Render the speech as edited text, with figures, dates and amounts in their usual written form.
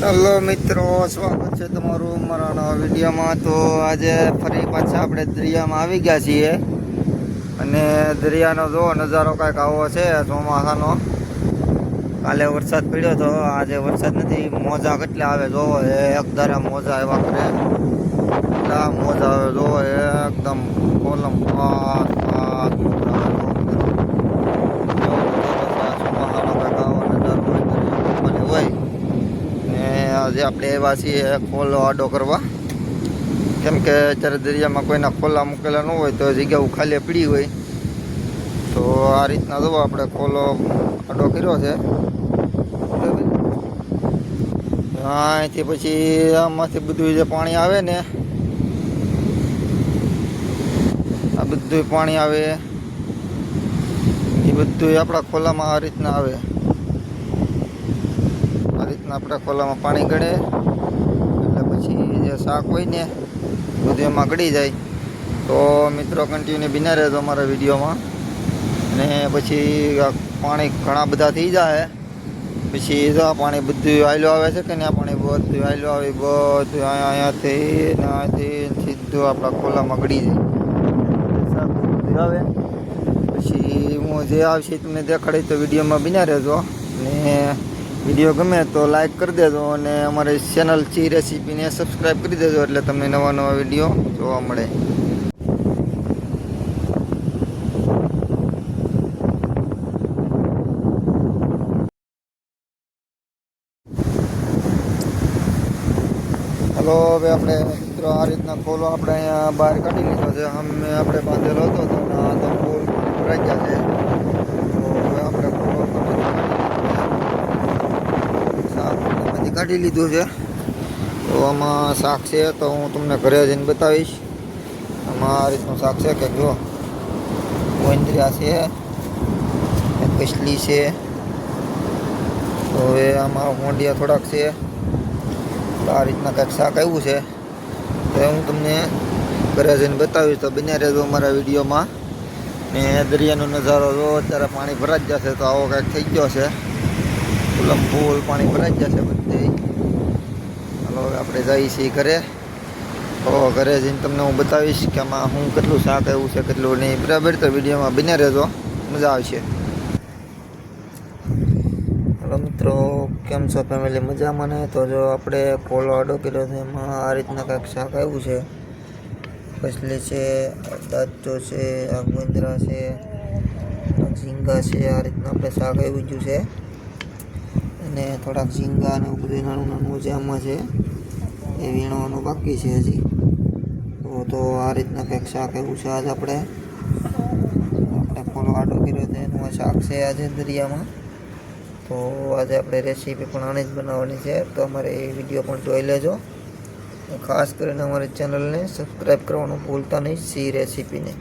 Hello મિત્રો, સ્વાગત છે તમારું મારા નવા વિડીયોમાં। તો આજે ફરી પાછા આપણે દરિયામાં આવી ગયા છીએ અને દરિયાનો જો નજારો કાંઈક આવો છે ચોમાસાનો। કાલે વરસાદ પડ્યો તો, આજે વરસાદ નથી। મોજા કેટલા આવે જોવો, એક ધારા મોજા એવા કરે, કેટલા મોજા આવે જોવો, એકદમ કોલમ પાસ પાસ મોજા આવે। ચોમાસાનો કાંઈક આવો નજારો હોય આજે આપણે એવા છીએ ખોલો આડો કરવા, કેમ કે અત્યારે દરિયામાં કોઈના ખોલા મૂકેલા ન હોય તો જગ્યાઓ ખાલી પડી હોય। તો આ રીતના જુઓ, આપણે ખોલો આડો કર્યો છે બરાબર। અહીંથી પછી આમાંથી બધું જે પાણી આવે ને, આ બધું પાણી આવે એ બધું આપણા ખોલામાં આ રીતના આવે। આ રીતના આપણે ખોલામાં પાણી ગળે એટલે પછી જે શાક હોય ને બધું એમાં ગળી જાય। તો મિત્રો કન્ટિન્યુ બિના રહેજો અમારા વિડીયોમાં। અને પછી પાણી ઘણા બધા થઈ જાય પછી જો પાણી બધું આયલું આવે છે કે ને, પાણી બધું આયલું આવે, બધું અહીંયાથી ને અહીંયાથી સીધું આપણા ખોલામાં ગળી જાય। શાક બધું આવે પછી હું જે આવશે તમને દેખાડી તો વિડીયોમાં બિના રહેજો। ને વિડીયો ગમે તો લાઈક કરી દેજો અને અમારી ચેનલ ચી રેસીપીને સબસ્ક્રાઈબ કરી દેજો, એટલે તમને નવા નવા વિડીયો જોવા મળે। હલો, હવે આપણે મિત્રો આ રીતના ખોલો આપણે અહીંયા બહાર કાઢી લીધો છે। અમે આપણે બાંધેલો હતો તો ફૂલ ભરાઈ ગયા છે। તો હવે આપણે ખોલો શાકમાંથી કાઢી લીધું છે। તો આમાં શાક છે તો હું તમને ઘરે જઈને બતાવીશ। આમાં આ રીતનું શાક છે કે જો ગોંદરિયા છે, કસલી છે, તો હવે આમાં મોંડિયા થોડાક છે। આ રીતના કંઈક શાક આવ્યું છે તો હું તમને ઘરે જઈને બતાવીશ। તો બન્યા રહેજો અમારા વિડીયોમાં। ને દરિયાનો નજારો જો, અત્યારે પાણી ભરાઈ જ જશે, તો આવો કંઈક થઈ ગયો છે, ફૂલમ ફૂલ પાણી ભરાઈ જ જશે બધે। હાલો હવે આપણે જઈએ છીએ ઘરે। તો ઘરે જઈને તમને હું બતાવીશ કે આમાં હું કેટલું શાક આવ્યું છે કેટલું નહીં, બરાબર। તો વિડીયોમાં બન્યા રહેજો, મજા આવશે। હેલો મિત્રો, કેમ છો ફેમિલી? મજામાં ને? તો જો આપણે ખોલો આડો કર્યો છે, એમાં આ રીતના કંઈક શાક આવ્યું છે, કસલી છે, દાંતો છે, આ ગોંદરા છે, ઝીંગા છે, આ રીતના આપણે શાક આવી ગયું છે। અને થોડાક ઝીંગા અને એવું બધું નાનું નાનું છે આમાં છે, એ વીણવાનું બાકી છે હજી। તો આ રીતના કંઈક શાક આવ્યું છે આજે આપણે ખોલો આડો કર્યો છે એનું આ શાક છે આજે દરિયામાં। તો આજે આપણે રેસીપી પણ આની જ બનાવવાની છે, તો અમારે એ વિડીયો પણ જોઈ લેજો। ખાસ કરીને અમારી ચેનલને સબસ્ક્રાઈબ કરવાનું ભૂલતા નહીં, સી રેસીપીને।